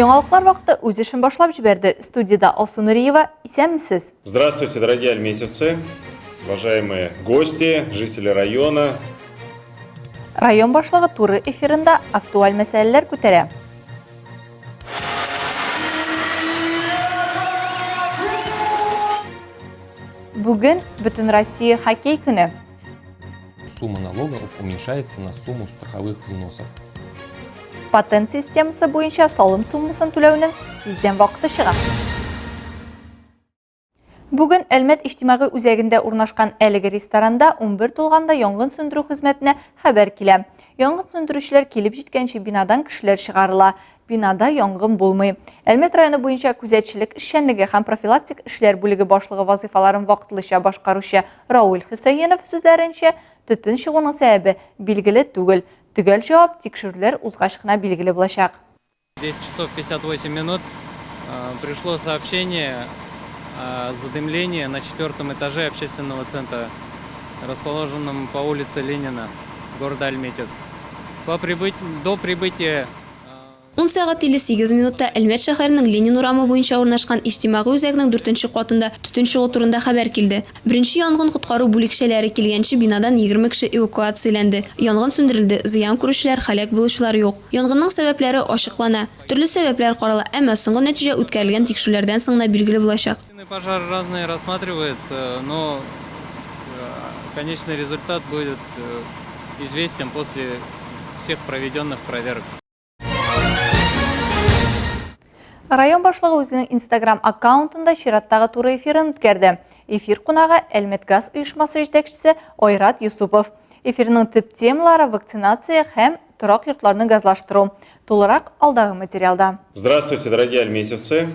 Яңалыклар вакыты үз эшен башлап җибәрде. Студияда Алсу Нуриева, исәнмесез? Здравствуйте, дорогие альметьевцы, уважаемые гости, жители района. Район башлыгы туры эфирында актуаль мәсьәләләр күтәрә. Бүген Бөтен Россия хоккей көне. Сумма налогов уменьшается на сумму страховых взносов. Патент системасы буенча салым суммасын түләүнең тиздән вакыты чыга. Бүген Әлмәт иҗтимагый үзәгендә урнашкан әлеге ресторанда 11 тулганда янгын сөндерү хезмәтенә хәбәр килә. Янгын сөндерүчеләр килеп җиткәнче бинадан кешеләр чыгарыла. Бинада янгын булмый. Әлмәт районы буенча күзәтчелек эшчәнлеге һәм профилактик эшләр бүлеге башлыгы вазифаларын вакытлыча башкаручы Рауль Хөсәенов сүзләренчә, төтен чыгуның сәбәбе билгеле түгел. Төгәл җавап тикшерүләр узгач кына билгеле булачак. 10 часов 58 минут пришло сообщение о задымлении на 4-м этаже общественного центра, расположенном по улице Ленина, города Альметьевск. До прибытия 10 сәгать 58 минутта Әлмәт шәһәренең Ленин урамы буенча урнашкан иҗтимагый үзәкнең 4-нче катында төтен чыгу турында хәбәр килде. Беренче янгын коткару бүлекчәләре килгәнче бинадан 20 кеше эвакуацияләнде. Янгын сүндерелде, зыян күрүчеләр, һәлак булучылар юк. Янгынның сәбәпләре ачыклана. Төрле сәбәпләр карала, әмма соңгы нәтиҗә үткәрелгән тикшерүләрдән соң гына билгеле булачак. Пожар разные рассматривается, но конечный результат будет известен после всех проведенных проверок. Район башлыгы үзенең Instagram аккаунтында чираттагы туры эфирын үткәрде. Эфир кунагы Әлмәт газ оешмасы җитәкчесе Ойрат Юсупов. Эфирның төп темалары вакцинация һәм торак йортларны газлаштыру. Тулырак алдагы материалда. Здравствуйте, дорогие альметьевцы.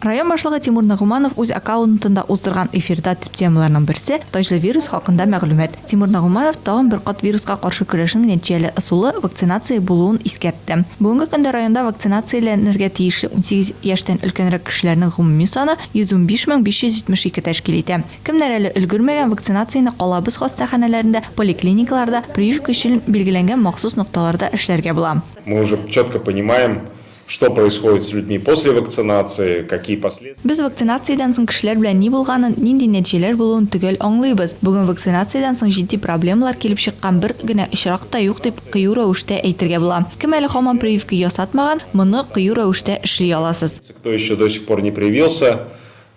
Район башлыгы Тимур Нагуманов үз аккаунтында уздырган эфирда төп темаларның берсе таҗлы вирус хакында мәгълүмат. Тимур Нагуманов тагын бер кат вируска каршы көрәшнең нәтиҗәле ысулы вакцинация булуын искәртте. Бүгенге көндә районда вакцинацияләнергә тиешле 18 яшьтән өлкәнрәк кешеләрнең гомуми саны 115572 тәшкил итә. Кемнәр әле өлгермәгән вакцинацияне калабыз хастаханәләрендә, поликлиникаларда, прививка өчен билгеләнгән махсус нокталарда эшләргә була. Мы уже четко понимаем, что происходит с людьми после вакцинации, какие последствия. Без вакцинациядан соң кешеләр белән ни булганын, нинди нәтиҗәләр булуын төгәл аңлыйбыз. Бүген вакцинациядан соң җитди проблемалар килеп чыккан бер генә очрак та юк дип кыю рәвештә әйтергә була. Кем әле һаман прививка ясатмаган, моны кыю рәвештә эшли аласыз. Кто еще до сих пор не привился,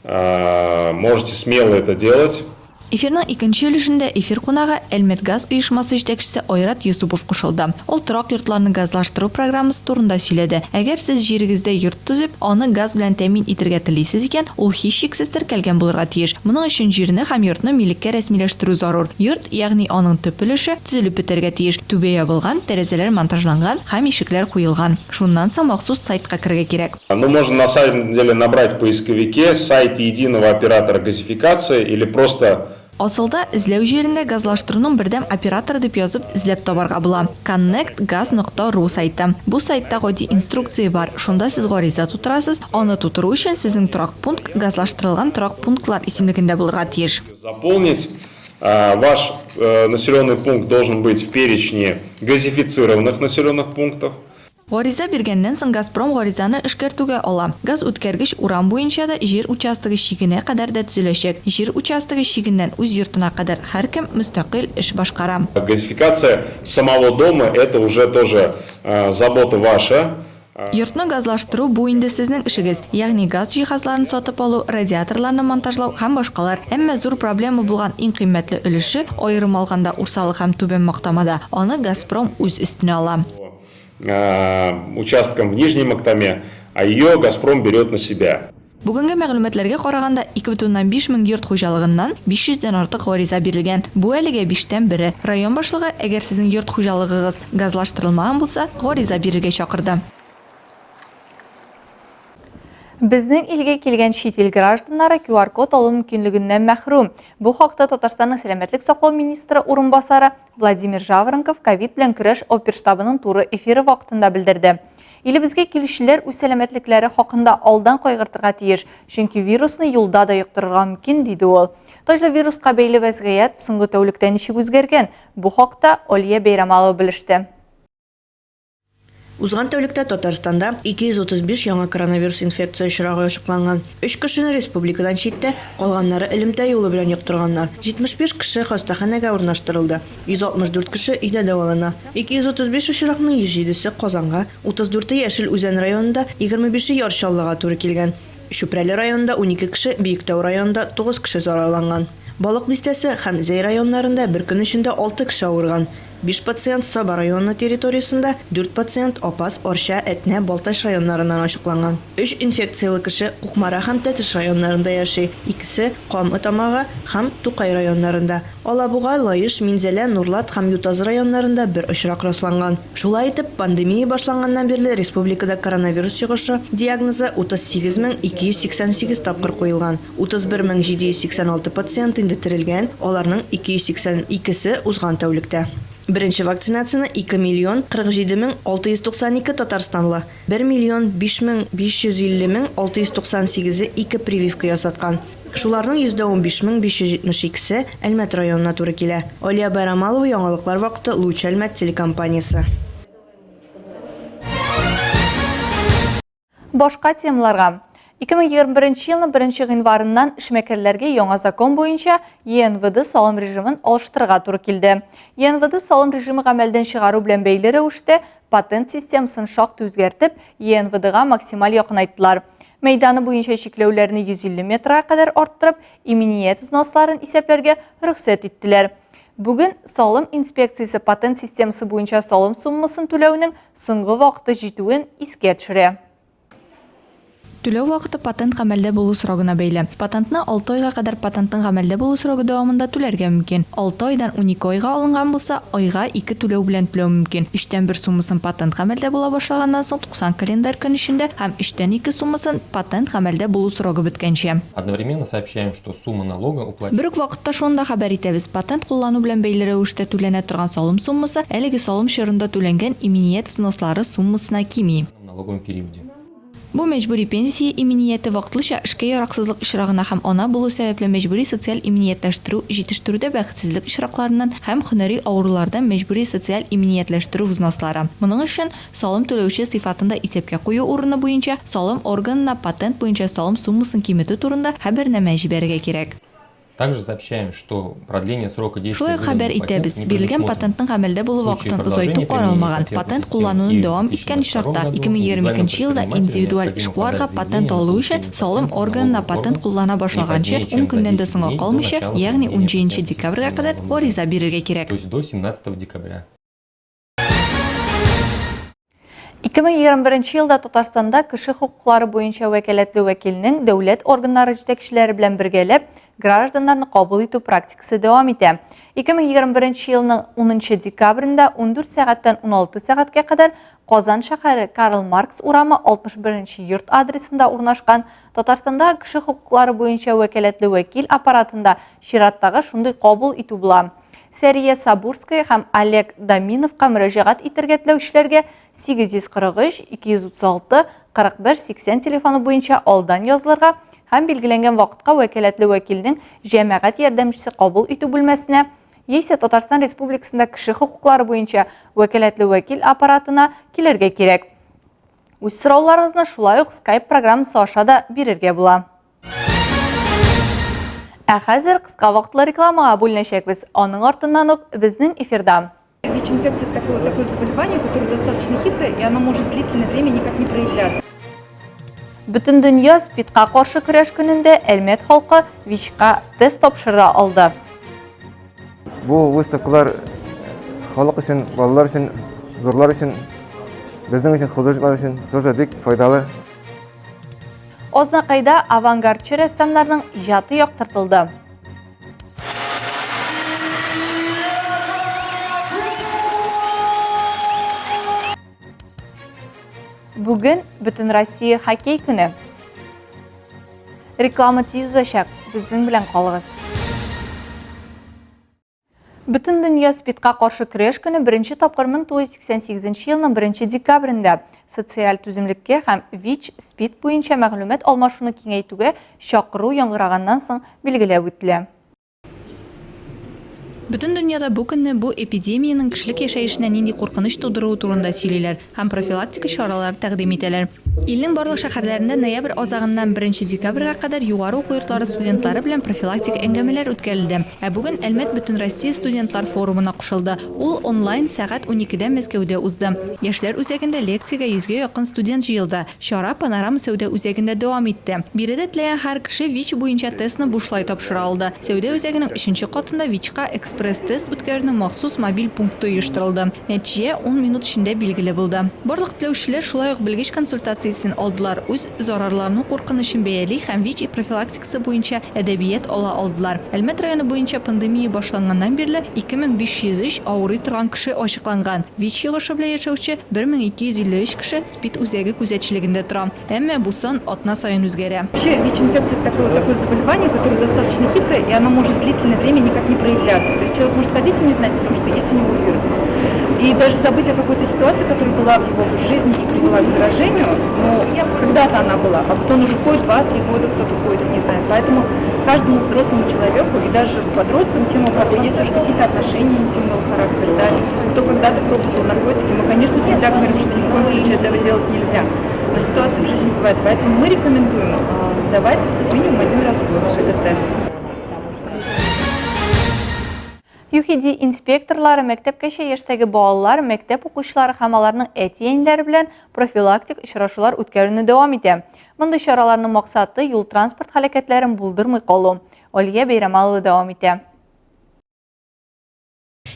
можете смело это делать. Эфирның икенче өлешендә эфир кунагы Әлмәт газ оешмасы җитәкчесе Ойрат Юсупов кушылды. Ул торак йортларны газлаштыру программасы турында сөйләде. Әгәр сез җирегездә йорт төзеп, аны газ белән тәэмин итәргә телисез икән, ул һичшиксез теркәлгән булырга тиеш. Моның өчен җирне һәм йортны милеккә рәсмиләштерү зарур. Йорт, ягъни аның төп өлеше төзелеп бетәргә тиеш. Түбә ябылган, тәрәзәләр монтажланган һәм ишекләр куелган. Шуннан соң махсус сайтка кирергә кирәк. Ну, можно на самом деле набрать в поисковике сайт единого оператора газификации или просто Асылда эзләү җирендә газлаштыруның бердәм оператор дип язып эзләп табарга була. connectgaz.ru сайты. Бу сайтта гади инструкция бар. Шунда сез гариза тутырасыз. Аны тутыру өчен сезнең торак пункт газлаштырылган торак пунктлар исемлегендә булырга тиеш. заполнить. Ваш населенный пункт должен быть в перечне газифицированных населенных пунктов. Гариза биргәннән соң Газпром гаризаны эшкәртүгә ала. Газ үткәргеч урам буенча да җир участогы чигенә кадәр да төзеләчәк. Җир участогы чигеннән үз йортына кадәр һәркем мөстәкыйль эш башкара. Газификация самого дома – это уже тоже забота ваша. Йортны газлаштыру бу инде сезнең эшегез. Ягъни газ җиһазларын сатып алу, радиаторларны монтажлау һәм башкалар. Әмма зур проблема булган иң кыйммәтле өлеше аерым алганда урсалы һәм түбән мактамада. Аны Газпром үз өстенә ала. Участком в Нижнем Актаме, а ее Газпром берет на себя. Бүгенге мәгълүматларга караганда 2,5 мең йорт хуҗалыгыннан 500-дән артык гариза бирелгән. Бу әлегә 5тән бире. Район башлыгы, әгәр сезнең йорт хуҗалыгыгыз газлаштырылмаган булса, гариза бирергә чакырды. Безнең илгә килгән чит ил гражданнары QR код алу мөмкинлегеннән мәхрүм. Бу хакта Татарстанның сәламәтлек саклау министры урынбасары Владимир Жаворонков ковид белән көрәш оперштабының туры эфиры вакытында белдерде. Илебезгә килүчеләр үз сәламәтлекләре хакында алдан кайгыртырга тиеш, чөнки вирусны юлда да йоктырырга мөмкин, диде ул. Таҗлы вируска бәйле вәзгыять соңгы тәүлектә ничек үзгәргән? Бу хакта Олия Бәйрәмалова белеште. Узган тәүлектә Татарстанда 235 яңа коронавирус инфекция очрагы ачыкланган. 3 кешене республикадан читтә, калганнары элемтә юлы белән йоктырганнар. 75 кеше хастаханәгә урнаштырылды. 164 кеше өйдә дәвалана. 235 очракның 107-се Казанга, 34-е Яшел Үзән районында, 25-е Ярчаллыга туры килгән. Шүпрәле районында 12 кеше, Биектау районында 9 кеше зарарланган. Балык бистәсе һәм Зәй районнарында бер көн эчендә 6 кеше авырган. 5 пациент Саба районы территориясында, 4 пациент Апас, Орша, Әтнә, Балташ районнарынан ачыкланган. 3 инфекциялы кеше Кукмара һәм Тәтеш районнарында яши, 2-се Камы Тамага һәм Тукай районнарында. Алабуга, Лаеш, Минзәлә, Нурлат һәм Ютаз районнарында бер очрак расланган. Шулай итеп, пандемия башланганнан бирле республикада коронавирус йогышы диагнозы 38288 тапкыр куелган. 31786 пациент индеттерелгән, аларның 282-се узган тәүлектә. Беренче вакцинацияны 2,47,692 Татарстанлы, 1,05,550,698 2 прививка ясаткан. Шуларның 115,572-се Әлмәт районына туры килә. Алия Байрамалова, яңалыклар вакыты, Луч Әлмәт телекомпаниясе. Башка темаларга. 2021 елның 1 гыйнварыннан эшмәкәрләргә яңа закон буенча ЕНВД салым режимын алыштырырга туры килде. ЕНВД салым режимы гамәлдән чыгару белән бәйле рәвештә патент системасын шактый үзгәртеп, ЕНВДга максималь якынайттылар. Мәйданы буенча чикләүләрне 150 метрга кадәр арттырып, иминiyet взносларын исәпләргә рөхсәт иттеләр. Бүген салым инспекциясе патент системасы буенча салым суммасын түләүнең соңгы вакыты җитүен искә төшерә. Түләү вакыты патент гамәлдә булу срогына бәйле. Патентны 6 айга кадәр патенттың гамәлдә булу срогы дәвамында түләргә мөмкин. 6 айдан 12 айга алынган булса, айга 2 түләү белән түләү мөмкин. 3тән 1 суммасын патент гамәлдә була башлаганнан соң 90 календарь көн эчендә һәм 3тән 2 суммасын патент гамәлдә булу срогы беткәнчә. Одновременно сообщаем, что сумма налога уплатить. Бер үк вакытта шунда хәбәр итәбез. Патент куллану белән бәйле рәвештә түләнә торган салым суммасы әлеге салым чорында түләнгән иминiyet взнослары суммасына кими. В налоговом периоде. Бу мәҗбүри пенсия иминияте вакытлыча эшкә яраксызлык очрагына һәм ана булу сәбәпле мәҗбүри социаль иминиятләштерү, җитештерүдә бәхетсезлек очракларыннан һәм һөнәри авырулардан мәҗбүри социаль иминиятләштерү взнослары. Моның өчен салым түләүче сыйфатында исәпкә кую урыны буенча салым органына патент буенча салым суммасын киметү турында хәбәрнамә җибәрергә кирәк. Также сообщаем, что продление срока действия Шулай хәбәр итәбез. Бирелгән патентның гамәлдә булу вакытын озайту каралмаган. Патент куллануны дәвам иткән шартта 2022 елда индивидуаль эшкуарга патент алу өчен салым органына патент куллана башлаганчы 10 көннән дә соңга калмыйча, ягъни 17 декабрьгә кадәр гариза бирергә кирәк. То есть до 17 декабря. 2021 елда Татарстанда кеше хукуклары буенча вәкаләтле вәкилнең дәүләт органнары җитәкчеләре белән бергәләп гражданнарны кабул итү практикасы дәвам итә. 2021 елның 10 декабрендә 14 сәгатьтән 16 сәгатькә кадәр Казан шәһәре Карл Маркс урамы 61 йорт адресында урнашкан Татарстанда кеше хукуклары буенча вәкаләтле вәкил аппаратында чираттагы шундый кабул итү була. Сәрия Сабурская һәм Олег Доминовка мөрәҗәгать итәргә теләүчеләргә 843-236-41-80 телефоны буенча алдан язылырга һәм билгеләнгән вакытка вәкаләтле вәкилнең җәмәгать ярдәмчесе кабул итү бүлмәсенә яисә Татарстан Республикасында кеше хукуклары буенча вәкаләтле вәкил аппаратына килергә кирәк. Үз сорауларыгызны шулай ук Skype программасы аша да бирергә була. Ә хәзер кыска вакытлы рекламага бүленәчәкбез. Аның артыннан ук безнең эфирда. ВИЧ-инфекция – такое заболевание, которое достаточно хитрое, и оно может длительное время никак не проявляться. Бүтән дөнья СПИДка каршы көрәш көнендә Әлмәт халкы ВИЧка тест тапшыра алды. Бу выставкалар халык өчен, балалар өчен, зурлар өчен, безнең өчен, художниклар өчен тоже бик файдалы. Ознакайда авангардчы рәссамнарның иҗаты яктыртылды. Бүген Бүтән Россия хоккей көне. Реклама тиз узачак. Безнең белән калыгыз. Бүтән дөнья СПИДка каршы көрәш көне 1 тапкыр 1988 елның 1 декабрендә социаль түземлеккә һәм ВИЧ СПИД буенча мәгълүмат алмашуны киңәйтүгә чакыру яңгыраганнан соң билгеләп үтелә. Бүтін дөньяда бу көнне бу эпидемияның кешелек яшәешенә нинди куркыныч тудыруы турында сөйлиләр һәм профилактика чаралары тәкъдим итәләр. Илнең барлык шәһәрләрендә ноябрь азагыннан 1 декабрьгә кадәр югары уку йортлары студентлары белән профилактик әңгәмәләр үткәрелде. Ә бүген Әлмәт бөтен Россия студентлар форумына кушылды. Ул онлайн сәгать 12дә Мәскәүдә узды. Яшьләр үзәгендә лекциягә 100гә якын студент җыелды. Чара Панорама Сәүдә үзәгендә дәвам итте. Биредә теләгән һәр кеше ВИЧ буенча тестны бушлай тапшыра алды. Сәүдә үзәгенең 3нче катында ВИЧка экспресс-тест үткәрүнең махсус мобиль пункты оештырылды. Нәтиҗә 10 минут эчендә билгеле булды. Барлык теләүчеләр шулай ук белгеч консультациясын алдылар. Үз зарарларының куркынычын бәяли һәм ВИЧ профилактикасы буенча әдәбият ала алдылар. Әлмәт районы буенча пандемия башланганнан бирле 2503 авырый торган кеше ачыкланган. ВИЧ йогышы белән яшәүче 1253 кеше СПИД үзәге күзәтчелегендә тора. Әмма бу сан атна саен үзгәрә. Вообще ВИЧ-инфекция это такое заболевание, которое достаточно хитрое, и оно может длительное время никак не проявляться. То есть человек может ходить и не знать о том, что есть у него вирус. И даже забыть о какой-то ситуации, которая была в его жизни и привела к заражению, но когда-то она была, а потом уже ходит 2-3 года, кто-то ходит, не знаю. Поэтому каждому взрослому человеку и даже подросткам, тем, у кого есть уже какие-то отношения интимного характера, да, кто когда-то пробовал наркотики, мы, конечно, всегда говорим, что ни в коем случае этого делать нельзя. Но ситуации в жизни бывает. Поэтому мы рекомендуем сдавать минимум 1 раз в год этот тест. ЮХИДИ инспекторлары мәктәпкәчә яшьтәге балалар, мәктәп укучылары һәм аларның әти-әниләре белән профилактик очрашулар үткәрүне дәвам итә. Мондый чараларның максаты юл транспорт һәлакәтләрен булдырмый калу. Алия Бәйрәмалова дәвам итә.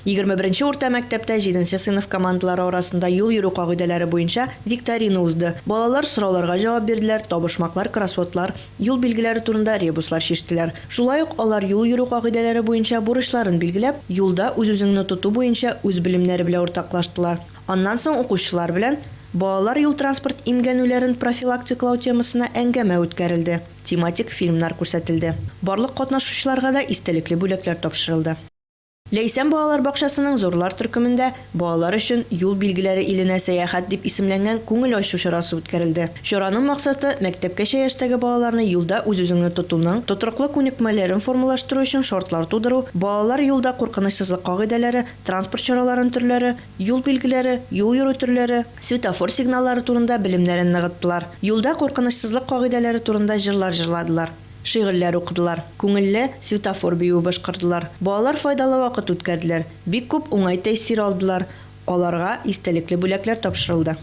21 урта мәктәптә 7нче сыйныф командалары арасында юл йөрү кагыйдәләре буенча викторина узды. Балалар сорауларга җавап бирделәр, табышмаклар, кроссвордлар, юл билгеләре турында ребуслар чиштеләр. Шулай ук алар юл йөрү кагыйдәләре буенча бурычларын билгеләп, юлда үз-үзеңне тоту буенча үз белемнәре белән уртаклаштылар. Аннан соң укучылар белән балалар юл транспорт имгәнүләрен профилактикалау темасына әңгәмә үткәрелде. Тематик фильмнар күрсәтелде. Барлык катнашучыларга да истәлекле бүләкләр тапшырылды. Ләйсән балалар бакчасының Зорлар төркемендә балалар өчен юл билгеләре иленә сәяхәт дип исемләнгән күңел ачу чарасы үткәрелде. Чараның максаты мәктәпкәчә яшьтәге балаларны юлда үз-үзеңне тотуның тотрыклы күнекмәләрен формалаштыру өчен шартлар тудыру, балалар юлда куркынычсызлык кагыйдәләре, транспорт чараларының төрләре, юл билгеләре, юл йөрү төрләре, светофор сигналлары турында белемнәрен ныгыттылар. Юлда куркынычсызлык кагыйдәләре турында җырлар җырладылар. Шигырьләр укыдылар. Күңелле светофор биюе башкардылар. Балалар файдалы вакыт үткәрделәр. Бик күп уңай тәэсир алдылар. Аларга истәлекле бүләкләр тапшырылды.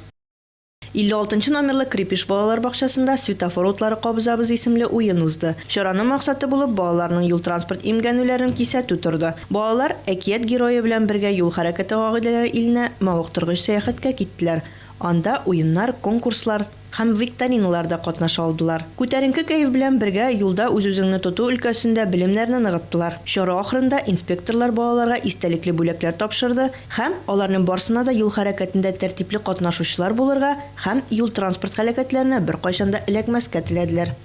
56 номерлы Крепиш балалар бакчасында светофор утлары кабызабыз исемле уен узды. Чараның максаты булып балаларның юл транспорт имгәнүләрен кисәтү торды. Балалар әкият герое белән бергә юл хәрәкәте кагыйдәләре иленә мавыктыргыч сәяхәткә киттеләр. Анда уеннар, конкурслар һәм викториналарда катнаша алдылар. Күтәренке кәеф белән бергә юлда үз-үзеңне тоту өлкәсендә белемнәрне ныгыттылар. Чара ахырында инспекторлар балаларга истәлекле бүләкләр тапшырды һәм аларның барсына да юл хәрәкәтендә тәртипле катнашучылар булырга һәм юл транспорт һәлакәтләренә беркайчан да эләкмәскә теләделәр.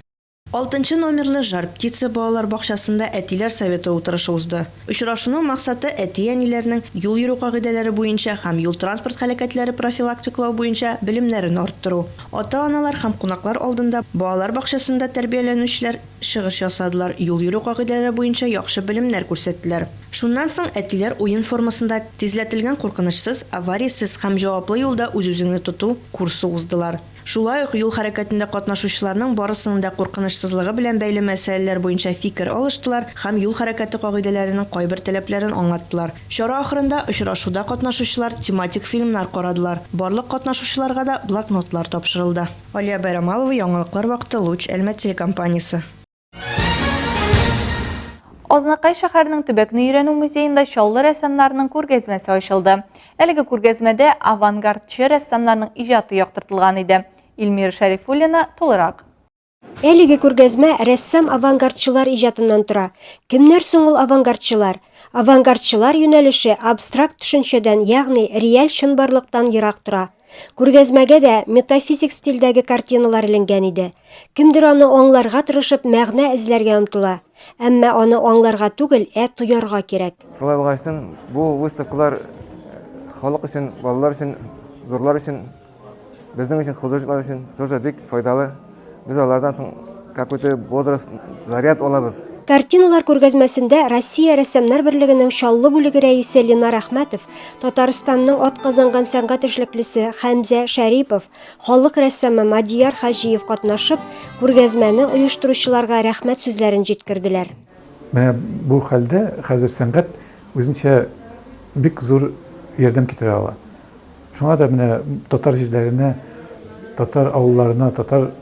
6 номерлы Жар птица балалар бакчасында әтиләр советы утырышы узды. Очрашуның максаты әти-әниләрнең юл йөрү кагыйдәләре буенча һәм юл транспорт һәлакәтләре профилактикалау буенча белемнәрен арттыру. Ата-аналар һәм кунаклар алдында балалар бакчасында тәрбияләнүчеләр чыгыш ясадылар, юл йөрү кагыйдәләре буенча яхшы белемнәр күрсәттеләр. Шуннан соң әтиләр уен формасында тизләтелгән куркынычсыз, авариясыз һәм җаваплы юлда үз-үзеңне тоту курсы уздылар. Шулай ук юл хәрәкәтендә катнашучыларның барысының да куркынычсызлыгы белән бәйле мәсьәләләр буенча фикер алыштылар һәм юл хәрәкәте кагыйдәләренең кайбер таләпләрен аңлаттылар. Чара ахырында очрашуда катнашучылар тематик фильмнар карадылар. Барлык катнашучыларга да блокнотлар тапшырылды. Алия Бәйрәмалова, яңалыклар вакыты, Луч, Әлмәт телекомпаниясе. Азнакай шәһәренең Төбәкне өйрәнү музеенда чаллы рәссамнарының күргәзмәсе ачылды. Әлеге күргәзмәдә авангардчы рәссамнарның иҗаты яктыртылган иде. Илмира Шәрифуллина тулырак. Әлеге күргәзмә рәссам авангардчылар иҗатыннан тора. Кемнәр соң ул авангардчылар? Авангардчылар юнәлеше абстракт төшенчәдән, ягъни реаль чынбарлыктан ерак тора. Күргәзмәгә дә метафизик стильдәге картиналар эленгән иде. Кемдер аны аңларга тырышып мәгънә эзләргә омтыла. Әмма аны аңларга түгел, тоярга кирәк. Шулай булгач, бу выставкалар халык өчен, балалар өчен, зурлар өчен, безнең өчен, художниклар өчен тоже бик файдалы. Без алардан соң какой-то бодрость, заряд алабыз. Картиналар күргәзмәсендә Россия рәссамнар берлегенең Шаллы бүлеге рәисе Ленар Әхмәтов, Татарстанның атказанган сәнгать эшлеклесе Хәмзә Шәрипов, халык рәссамы Мадияр Хаҗиев катнашып, күргәзмәне оештыручыларга рәхмәт сүзләрен җиткерделәр. Менә бу хәлдә хәзер сәнгать үзенчә бик зур ярдәм китерә ала. Шуңа да менә татар җирләренә, татар авылларына, татар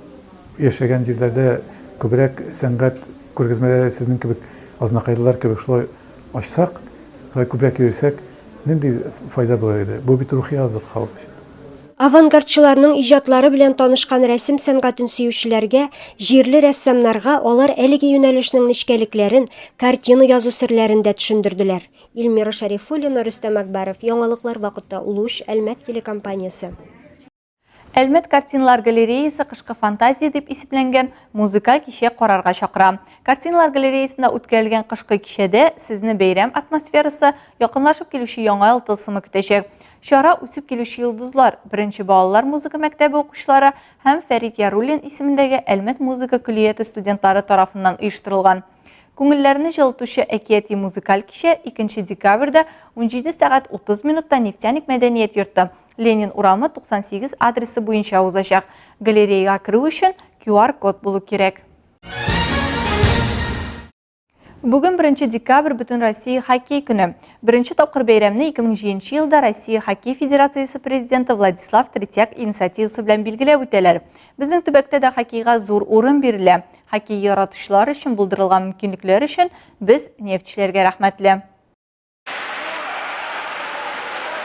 яшәгән җирләрдә күбрәк сәнгать күргәзмәләре сезнең кебек азнакайлар кебек шулай ачсак, шулай күбрәк йөрсәк, нинди файда булыр иде. Бу бит рухи азык халык өчен. Авангардчыларның иҗатлары белән танышкан рәсем сәнгатен сөючеләргә, җирле рәссамнарга алар әлеге юнәлешнең нечкәлекләрен, картина язу серләрен дә төшендерделәр. Илмира Шәрифуллина, Рөстәм Әкбәров, Яңалыклар вакытта, Улуш, Әлмәт телекомпаниясе. Әлмәт картиналар галереясы кышкы фантазия дип исемләнгән музыкаль кичә карарга чакыра. Картиналар галереясында үткәрелгән кышкы кичәдә сезне бәйрәм атмосферасы, якынлашып килүче яңа ел тылсымы көтәчәк. Чара үсеп килүче йолдызлар, беренче балалар музыка мәктәбе укучылары һәм Фәрит Яруллин исемендәге Әлмәт музыка күллияте студентлары тарафыннан оештырылган. Күңелләрне җылытучы әкияти музыкаль кичә 2 декабрьдә 17 сәгать 30 минутта Нефтяник мәдәният йорты, Ленин урамы 98 адресы буенча узачак. Галереяга керү өчен QR-код булу кирәк. Бүген 1 декабрь бөтен Россия хоккей көне. Беренче тапкыр бәйрәмне 2007 елда Россия хоккей федерациясе президенты Владислав Третьяк инициативасы белән билгеләп үтәләр. Безнең төбәктә дә хоккейга зур урын бирелә. Хоккей яратучылар өчен булдырылган мөмкинлекләр өчен без нефтчеләргә рәхмәтле.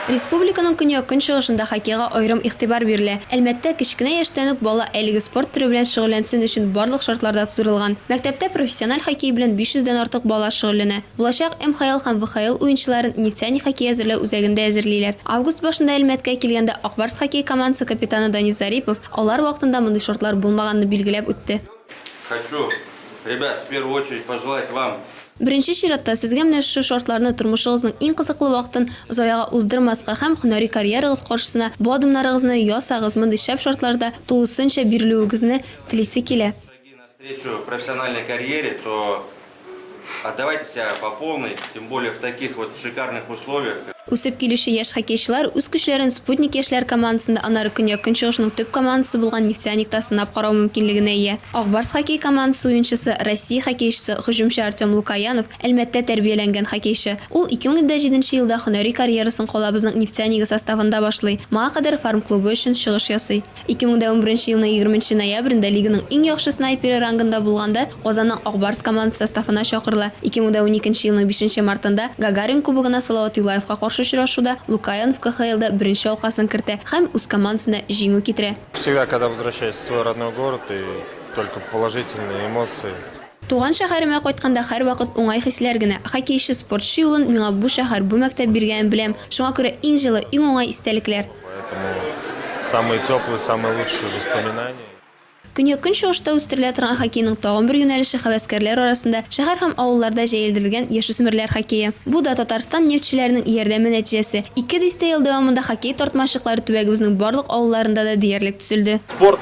Республиканың көньяк-көнчыгышында хоккейга аерым игътибар бирелә. Әлмәттә кечкенә яшьтән үк бала әлеге спорт төре белән шөгыльләнсен өчен барлык шартларда тудырылган. Мәктәптә профессиональ хоккей белән 500-дән артык бала шөгыльләнә. Булачак МХЛ һәм ВХЛ уенчыларын Нефтяник хоккей әзерләү үзәгендә әзерлиләр. Август башында Әлмәткә килгәндә Акбарс хоккей командасы капитаны Данис Зарипов алар вакытында мондый шартлар булмаганны билгеләп үтте. Хочу, ребят, в первую очередь пожелать вам. Беренче чиратта сезгә менә шу шартларны тормышыгызның иң кызыклы вакытын заяга уздырмаска һәм һөнәри карьерагыз каршысына бу адымнарыгызны ясагыз, мондый шәп шартларда тулысынча бирелүегезне телисе килә. Навстречу профессиональной карьере, то отдавайте себя по полной, тем более в таких вот шикарных условиях. Үсеп килүче яшь хоккейчылар үз көчләрен Спутник яшьләр командасында, аннары көньяк-көнчыгышның төп командасы булган Нефтяникта сынап карау мөмкинлегенә ия. Акбарс хоккей командасы уенчысы, Россия хоккейчысы, һөҗүмче Артем Лукаянов Әлмәттә тәрбияләнгән хоккейчы. Ул 2007 елда һөнәри карьерасын калабызның Нефтяника составында башлый. Моңа кадәр фарм клубы өчен чыгыш ясый. 2011 елның 20 ноябрендә лиганың иң яхшы снайперы рангында булганда Казанның Акбарс командасы составына чакырыла. 2012 елның 5 мартында Гагарин кубогына Салават Юлаевка каршы очрашуда Лукаянов КХЛда беренче алкасын кертә һәм үз командасына җиңү китерә. Всегда, когда возвращаюсь в свой родной город, и только положительные эмоции. Туган шәһәремә кайтканда һәр вакыт уңай хисләр генә. Хоккейчы, спортчы юлын миңа бу шәһәр, бу мәктәп биргән беләм. Шуңа күрә иң җылы, иң уңай истәлекләр. Поэтому самые теплые, самые лучшие воспоминания. Көньяк-көнчыгышта үстерелә торган хоккейның тагын бер юнәлеше хәвәскәрләр арасында шәһәр һәм авылларда җәелдерелгән яшүсмерләр хоккейы. Бу да Татарстан нефтчеләренең ярдәме нәтиҗәсе. 2 дистә ел дәвамында хоккей тартмашыклары төбәгебезнең барлык авылларында да диярлек төзелде. Спорт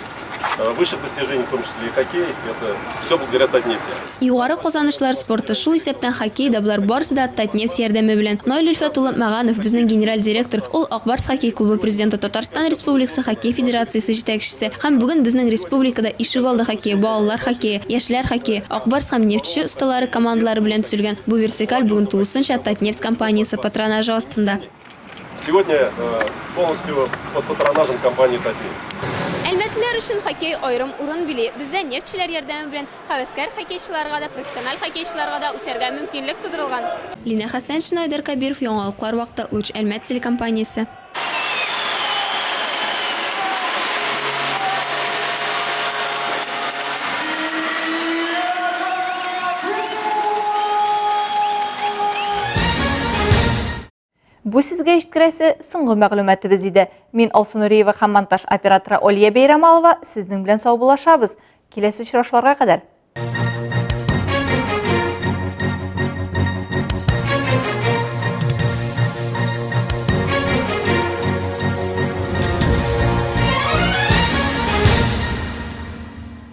выше достижений, в том числе и хоккей, это все благодаря Татнефти. Югары казанышлар спорты шул исәптән хоккей да булар барысы да Татнефть ярдәме белән. Наил Өлфәт улы Мәганов, безнең генераль директор, ул Акбарс хоккей клубы президенты, Татарстан Республикасы хоккей федерациясе җитәкчесе һәм бүген безнең республикада ишегалды хоккей, балалар хоккее, яшьләр хоккее, Акбарс һәм нефтче осталары командалары белән төзелгән бу вертикаль бүген тулысынча Татнефть компаниясе патронажы астында. Сегодня полностью под патронажем компании Татнефть. Әлмәтлеләр өчен хоккей аерым урын били. Бездә нефтчеләр ярдәме белән хәвәскәр хоккейчыларга да, профессиональ хоккейчыларга да үсәргә мөмкинлек тудырылган. Лина Хәсән, Шнайдер Кабиров, Яңалыклар вакыты, Луч, Әлмәт телекомпаниясе. Бу сезгә җиткерәсе соңгы мәгълүматыбыз иде. Мин Алсу Нуриева һәм монтаж операторы Олия Бәйрәмалова сезнең белән сау булашабыз. Киләсе очрашларга кадәр